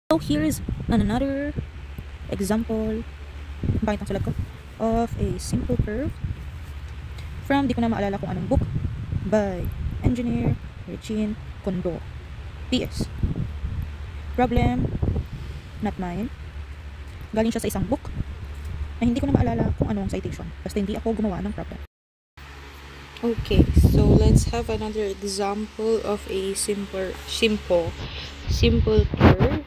So here is another example bakit ang sulat ko of a simple curve from di ko na maalala kung anong book by Engineer Richin Kondo. PS. Problem not mine. Galing siya sa isang book na hindi ko na maalala kung anong citation. Basta hindi ako gumawa ng problem. Okay, so let's have another example of a simple curve.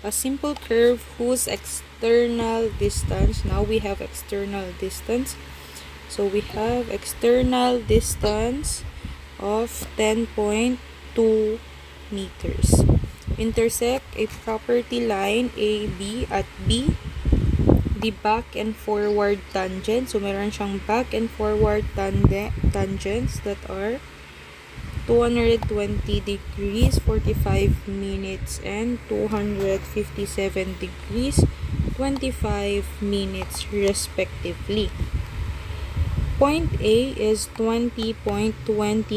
A simple curve whose external distance, now we have external distance. So we have external distance of 10.2 meters. Intersect a property line AB at B. The back and forward tangent. So meron siyang back and forward tangents that are 220 degrees, 45 minutes, and 257 degrees, 25 minutes respectively. Point A is 20.20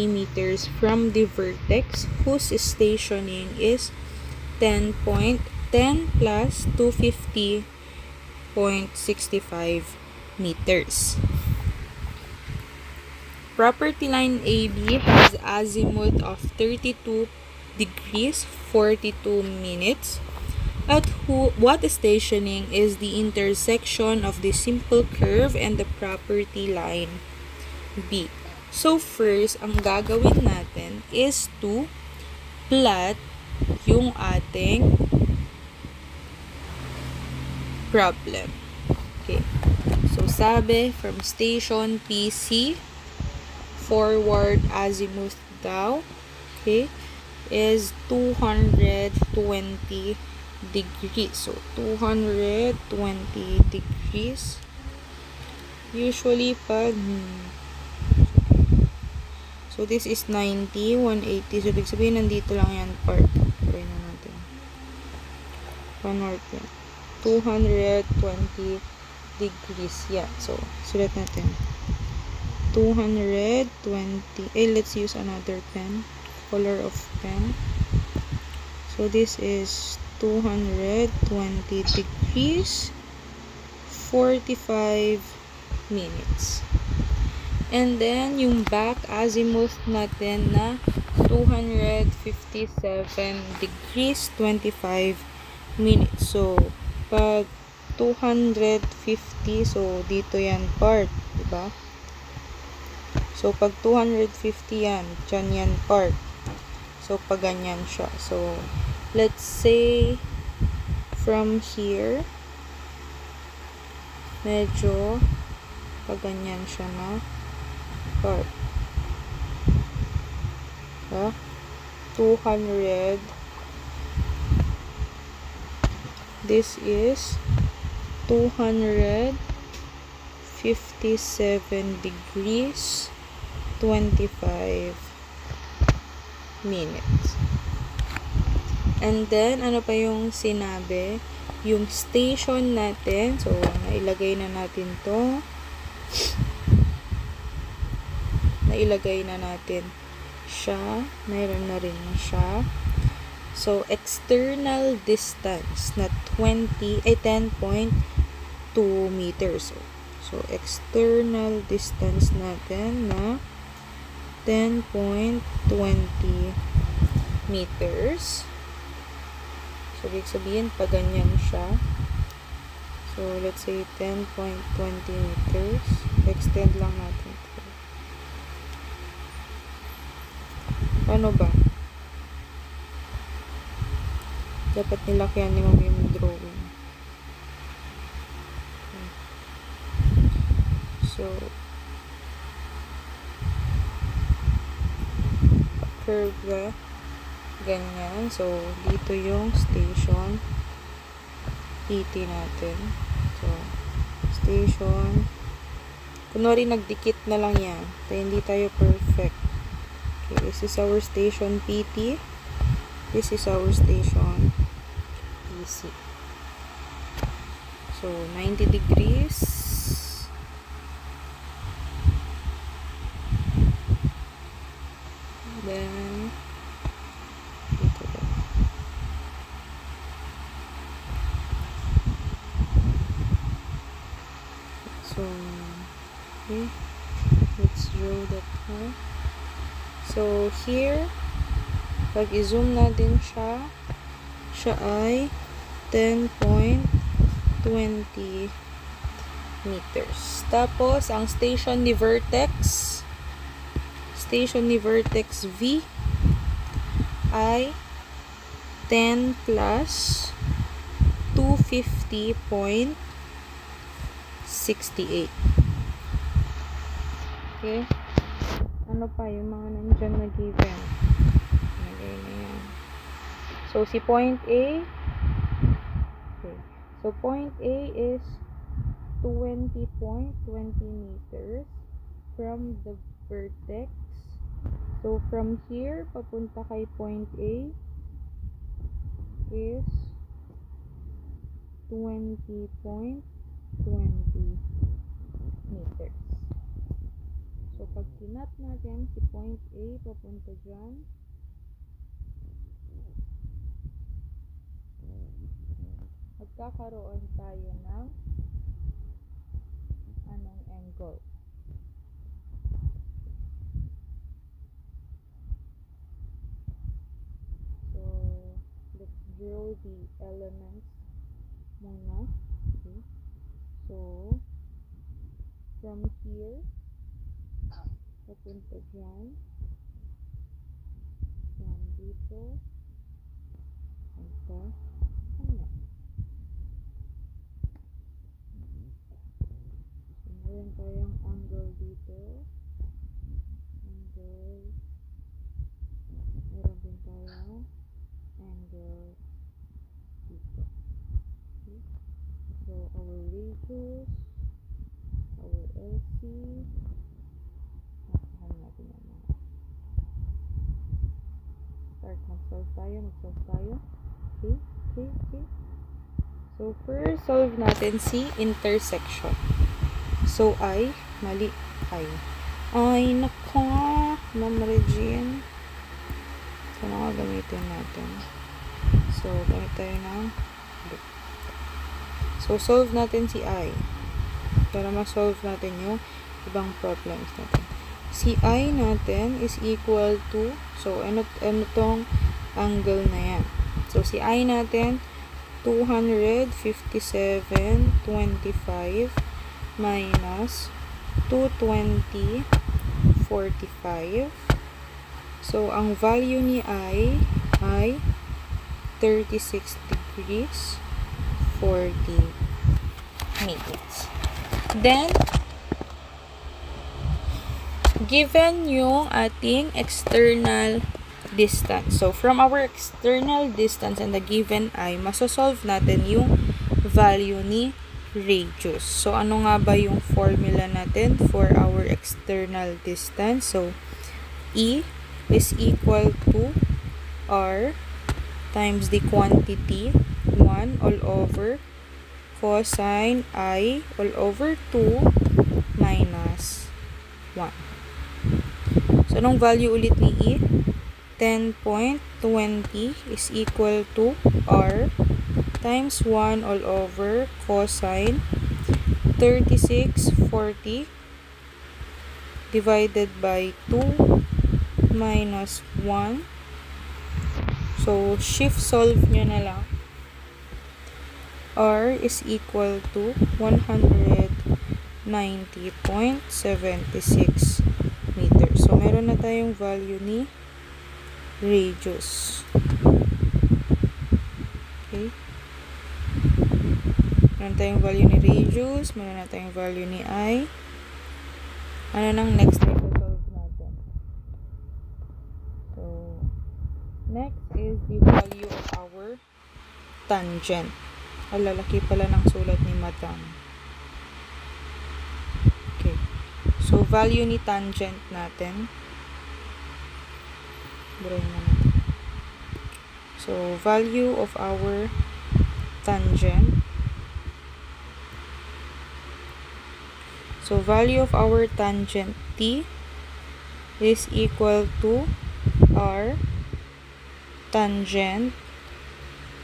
meters from the vertex whose stationing is 10 plus 250.65 meters. Property line AB has azimuth of 32 degrees 42 minutes. At what stationing is the intersection of the simple curve and the property line B? So first, ang gagawin natin is to plot yung ating problem. Okay. So sabi, from station PC, forward azimuth daw, okay, is 220 degrees. So 220 degrees. Usually pag so this is 90, 180. So ibig sabihin nandito lang yan part. Gawin na natin. 1 yan. 220 degrees. Yeah. So sulat natin. 220. Let's use another pen. Color of pen. So this is 220 degrees 45 minutes. And then yung back azimuth natin na 257 degrees 25 minutes. So pag 250, so dito yan part, diba? So pag 250 yan, dyan yan part. So pag ganyan siya. So let's say from here, medyo pag ganyan siya na part. 200. This is 257 degrees 25 minutes. And then, ano pa yung sinabi? Yung station natin. So, nailagay na natin to. Nailagay na natin siya. Mayroon na rin siya. So, external distance na 10.2 meters. So, external distance natin na 10.20 meters. So, ibig sabihin, pag ganyan siya. So, let's say 10.20 meters. Extend lang natin ito. Ano ba? Dapat nilakyan ni Mami yung drawing. Okay. So, curve ganyan. So, dito yung station PT natin. So, station. Kunwari nagdikit na lang yan. Kaya hindi tayo perfect. Okay, this is our station PT. This is our station PC. So, 90 degrees. Then, dito ba? So, okay. Let's draw that now. So, here, pag i-zoom natin siya, siya ay 10.20 meters. Tapos, ang station ni vertex V ay 10 plus 250.68. Okay? Ano pa yung mga nandyan na given? Nagay na yan. So, si point A, okay. So, point A is 20.20 meters from the vertex. So, from here, papunta kay point A is 20.20 meters. So, pag kinat natin si point A papunta dyan, magkakaroon tayo ng anong angle. So, let's draw the elements muna. Okay. So, from here, papunta dyan, from dito, punta, ano? So, meron tayong angle dito, angle, meron din tayo angle dito. Okay. So, our radius, our LC, nasahan natin yan mga. Start, mag-solve tayo. Okay. So, first, solve natin si intersection. So, mali, nako, Ma'am Regine. So, gamitin natin. So, gamit tayo ng loop. So, solve natin si I. Para ma-solve natin yung ibang problems natin. Si I natin is equal to, so, ano tong angle na yan? So, si I natin, 257.25 minus 220.45. So, ang value ni I ay 36 degrees 40 minutes. Then, given yung ating external distance. So, from our external distance and the given I, masosolve natin yung value ni radius. So, ano nga ba yung formula natin for our external distance? So, E is equal to R times the quantity 1 all over cosine I all over 2 minus 1. So, anong value ulit ni E? 10.20 is equal to R times 1 all over cosine 3640 divided by 2 minus 1. So, shift solve nyo na lang. R is equal to 190.76 meters. So, meron na tayong value ni radius. Okay. Meron tayong value ni radius. Meron na tayong value ni I. Ano nang next na i-solve natin? So, next is the value of our tangent. Lalaki pala ng sulat ni Madam. Okay. So, value ni tangent natin. Burahin na natin. So, value of our tangent. So, value of our tangent T is equal to R tangent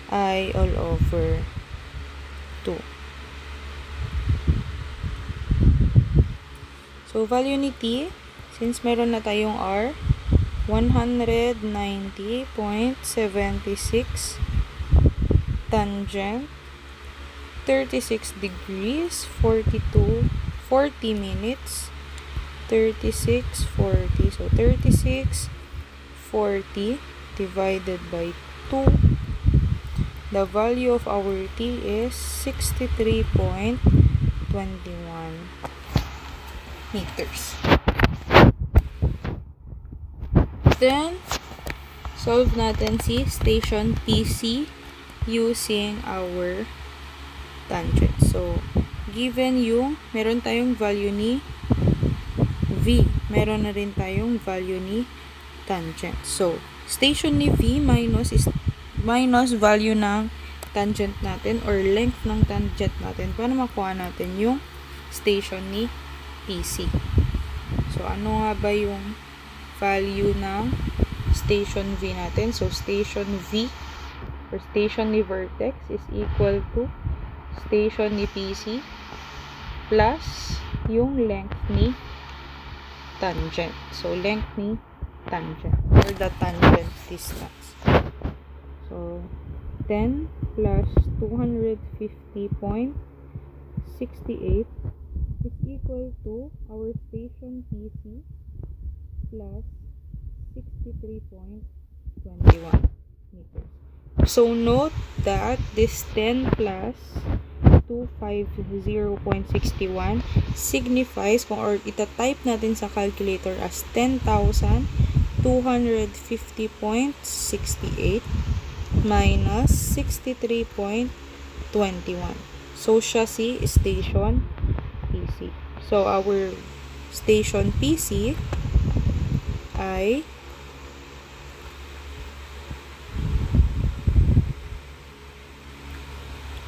I all over 2. So, value ni T, since meron na tayong R, 190.76 tangent 36 degrees 40 minutes 36 40, so 36 40 divided by 2, the value of our T is 63.21 meters. Then solve natin si station PC using our tangent. So, given yung meron tayong value ni V, meron na rin tayong value ni tangent. So, station ni V minus value ng tangent natin or length ng tangent natin para makuha natin yung station ni PC. So, ano nga ba yung value ng station V natin? So, station V or station ni vertex is equal to station ni PC plus yung length ni tangent. So, length ni tangent or the tangent distance. So, 10 plus 250.68 is equal to our station PC plus 63.21 meters. So, note that this 10 plus 250.61 signifies or ita-type natin sa calculator as 10,250.68 minus 63.21. So, siya si station PC. So, our station PC ay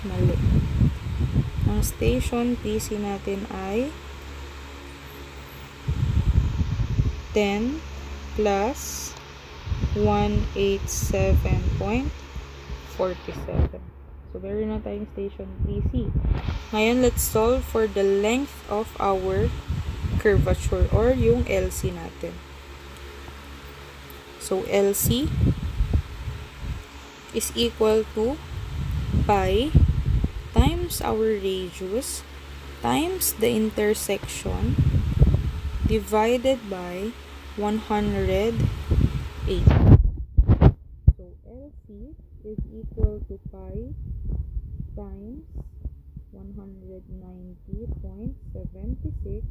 mali. Ang station PC natin ay 10 plus 187.47. So, meron na tayong station PC. Ngayon, let's solve for the length of our curvature or yung LC natin. So, LC is equal to pi times our radius times the intersection divided by 180. So, LC is equal to pi times 190.76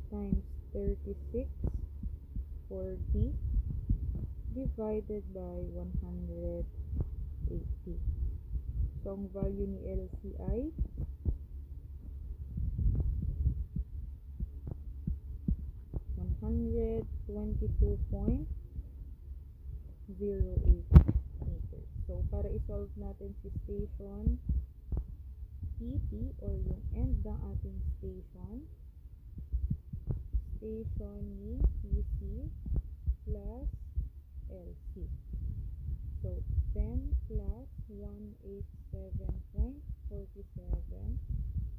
times 3640 divided by 180. So, ang value ni LC ay 122.08 meters. So, para i-solve natin si station PT or yung end ng ating station ni PC plus LC. So, 10 plus 187.47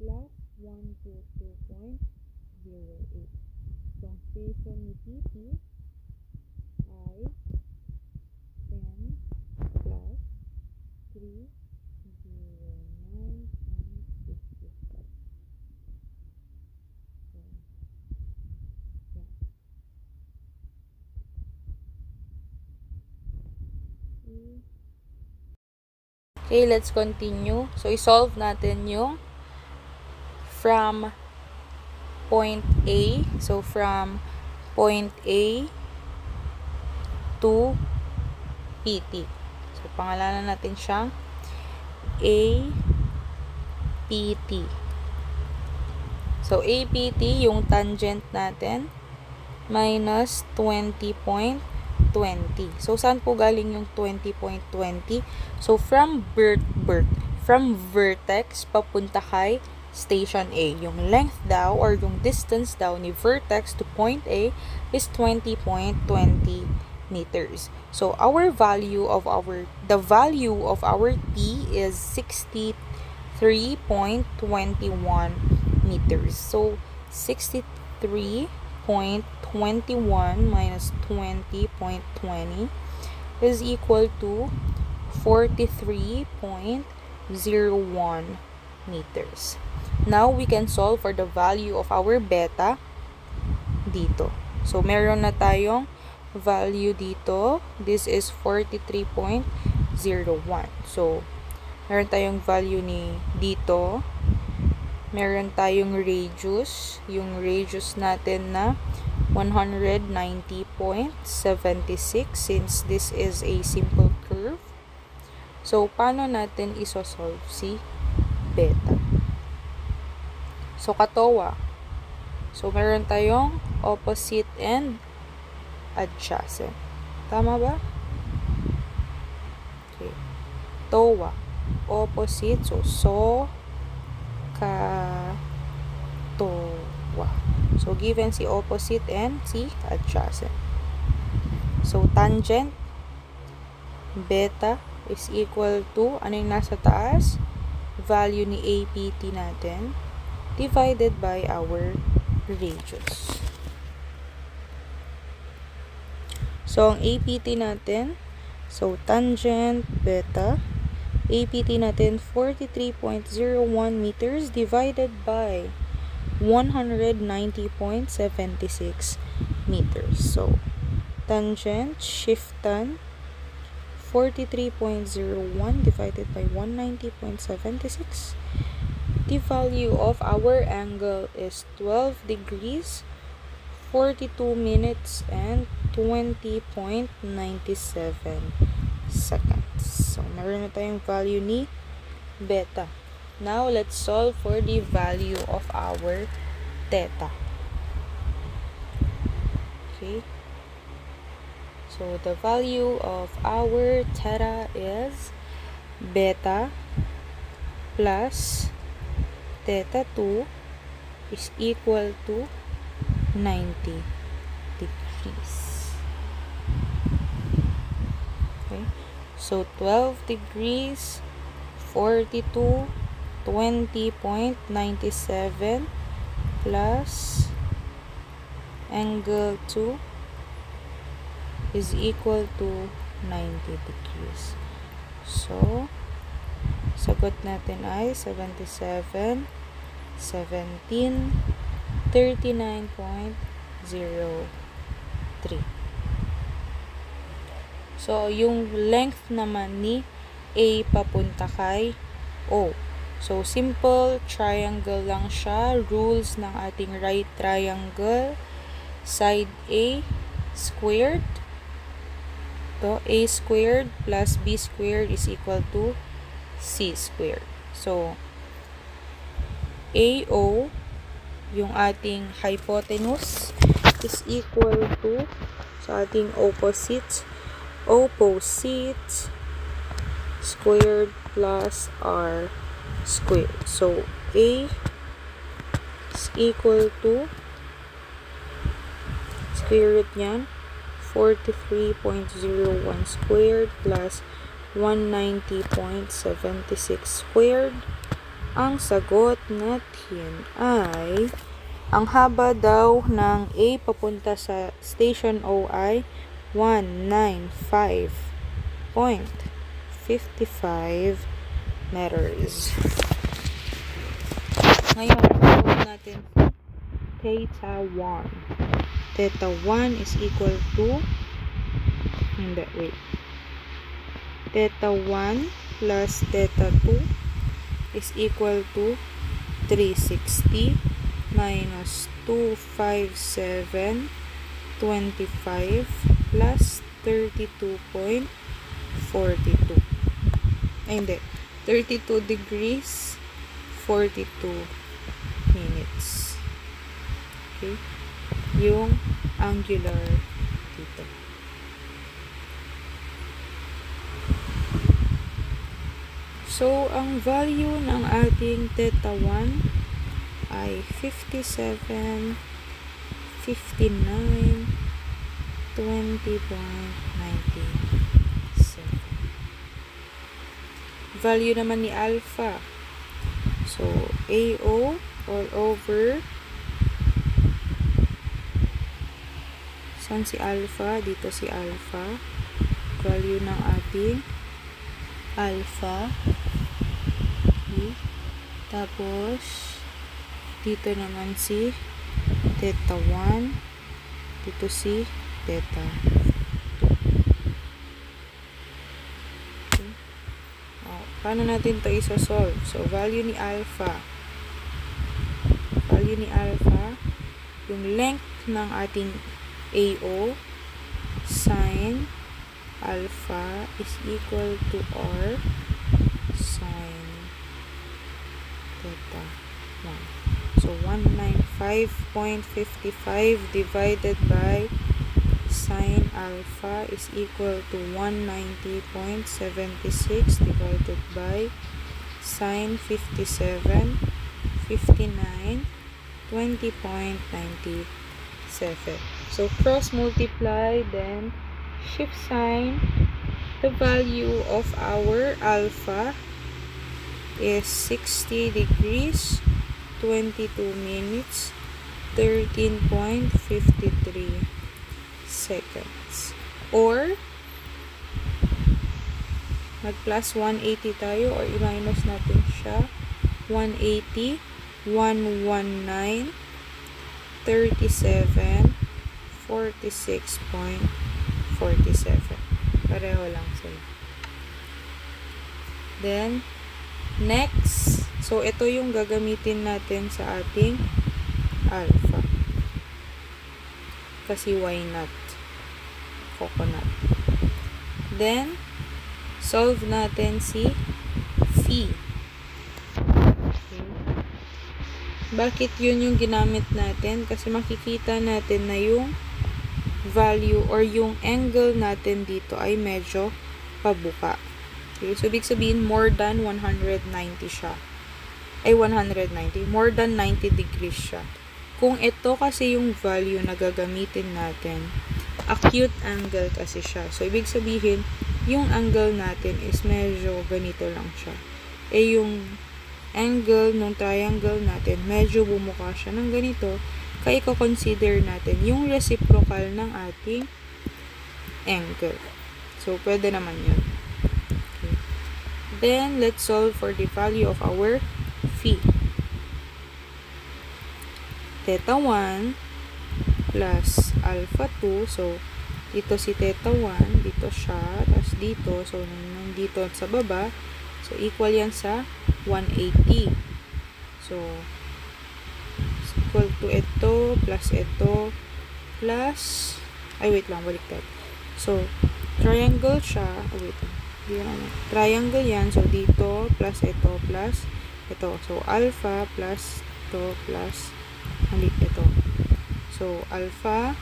plus 122.08. So, ang station ni PP ay 10 plus 309.55. So, yeah. Okay, let's continue. So, i-solve natin yung from point A. So, from point A to PT. So, pangalanan natin siyang APT. So, APT, yung tangent natin, minus 20.20. So, saan po galing yung 20.20? So, from vertex, papunta kay station A. Yung length daw, or yung distance daw ni vertex to point A is 20.20 meters. So, the value of our T is 63.21 meters. So, 63 43.21 minus 20.20 is equal to 43.01 meters. Now, we can solve for the value of our beta dito. So, meron na tayong value dito. This is 43.01. So, meron tayong value ni dito. Meron tayong radius. Yung radius natin na 190.76 since this is a simple curve. So, paano natin isosolve si beta? So, katawa. So, meron tayong opposite and adjacent. Tama ba? Okay. Towa. Opposite. So, towa. So, given si opposite and si adjacent. So, tangent beta is equal to, ano yung nasa taas? Value ni APT natin divided by our radius. So, ang APT natin, so, tangent beta, APT natin, 43.01 meters divided by 190.76 meters. So, tangent, shiftan, 43.01 divided by 190.76. The value of our angle is 12 degrees, 42 minutes, and 20.97 seconds. So, meron na tayong value ni beta. Now, let's solve for the value of our theta. Okay. So, the value of our theta is beta plus theta 2 is equal to 90 degrees. Okay. So, 12 degrees, 42, 20.97 plus angle 2 is equal to 90 degrees. So, sagot natin ay 77, 17, 39.03. So, yung length naman ni A papunta kay O. So, simple triangle lang siya. Rules ng ating right triangle. Side A squared. To A squared plus B squared is equal to C squared. So, AO, yung ating hypotenuse, is equal to, sa ating opposite squared plus R squared. So, A is equal to, square root niyan, 43.01 squared plus 190.76 squared. Ang sagot natin ay, ang haba daw ng A papunta sa station O ay 195.55 meters. Ngayon, solve natin theta 1. Theta 1 is equal to, theta 1 plus theta 2 is equal to 360 minus 257.25 plus 32.42. Ay, hindi. 32 degrees, 42 minutes. Okay? Yung angular dito. So, ang value ng ating theta 1 ay 57, 59, 20.97. Value naman ni alpha. So, AO all over saan si alpha? Dito si alpha. Value ng ating alpha. Okay. Tapos, dito naman si theta 1. Dito si theta 2. Okay. Paano natin ito isa-solve? So, value ni alpha. Yung length ng ating AO, sine alpha is equal to R sine theta 1. So, 195.55 divided by sine alpha is equal to 190.76 divided by sine 57, 59, 20.97. So, cross multiply, then shift sign. The value of our alpha is 60 degrees, 22 minutes, 13.53 seconds. Or, mag-plus 180 tayo or i-minus natin siya. 180, 119, 37, 46.47. Pareho lang sila. Then, next, so ito yung gagamitin natin sa ating alpha. Kasi why not? Coconut. Then, solve natin si phi. Okay. Bakit yun yung ginamit natin? Kasi makikita natin na yung value or yung angle natin dito ay medyo pabuka. Okay, so ibig sabihin more than 190 siya. Ay 190, more than 90 degrees siya. Kung ito kasi yung value na gagamitin natin, acute angle kasi siya. So ibig sabihin, yung angle natin is medyo ganito lang siya. Eh yung angle ng triangle natin, medyo bumuka siya ng ganito. Kaya i-consider natin yung reciprocal ng ating angle. So, pwede naman yun. Okay. Then, let's solve for the value of our phi. Theta 1 plus alpha 2. So, dito si theta 1, dito siya, tapos dito. So, nandito sa baba. So, equal yan sa 180. So, equal to ito, plus ito, plus, ay wait lang, baliktad. So, triangle siya, wait lang, triangle yan, so dito, plus ito, plus ito. So, alpha, plus ito, plus, mali ito. So, alpha,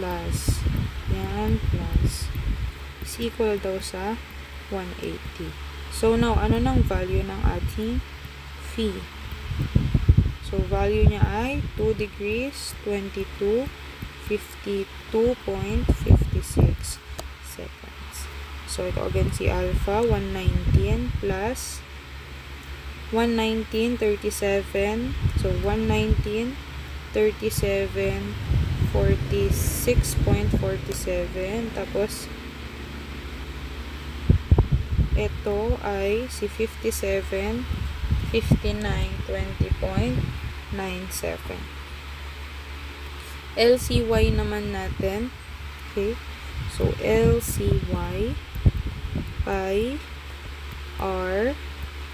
plus, yan, plus, is equal daw sa 180. So, now, ano nang value ng ating phi? So, value niya ay 2 degrees, 22, 52.56 seconds. So, ito again si alpha, 119 plus 119, 37. So, 119, 37, 46.47. Tapos, ito ay si 57, 59, 20.97. LCY naman natin. Okay. So, LCY pi R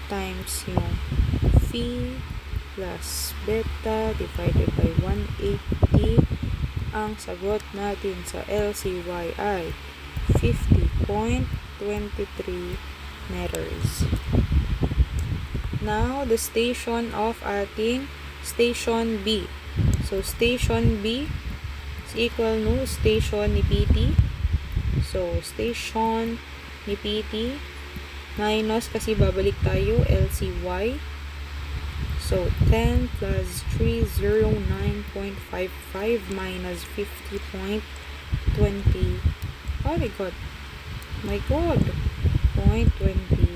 times yung phi plus beta divided by 180. Ang sagot natin sa LCY ay 50.23 meters. Now, the station of ating station B. So, station B is equal no station ni PT. So, station ni PT minus kasi babalik tayo LCY. So, 10 plus 309.55 minus 50.20. Oh my God. 0.23.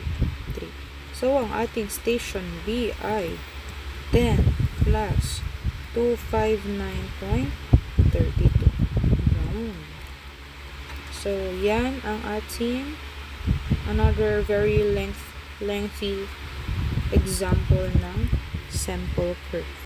So, ang ating station B ay 10 plus 259.32. Yan. So, yan ang ating another very lengthy example ng sample curve.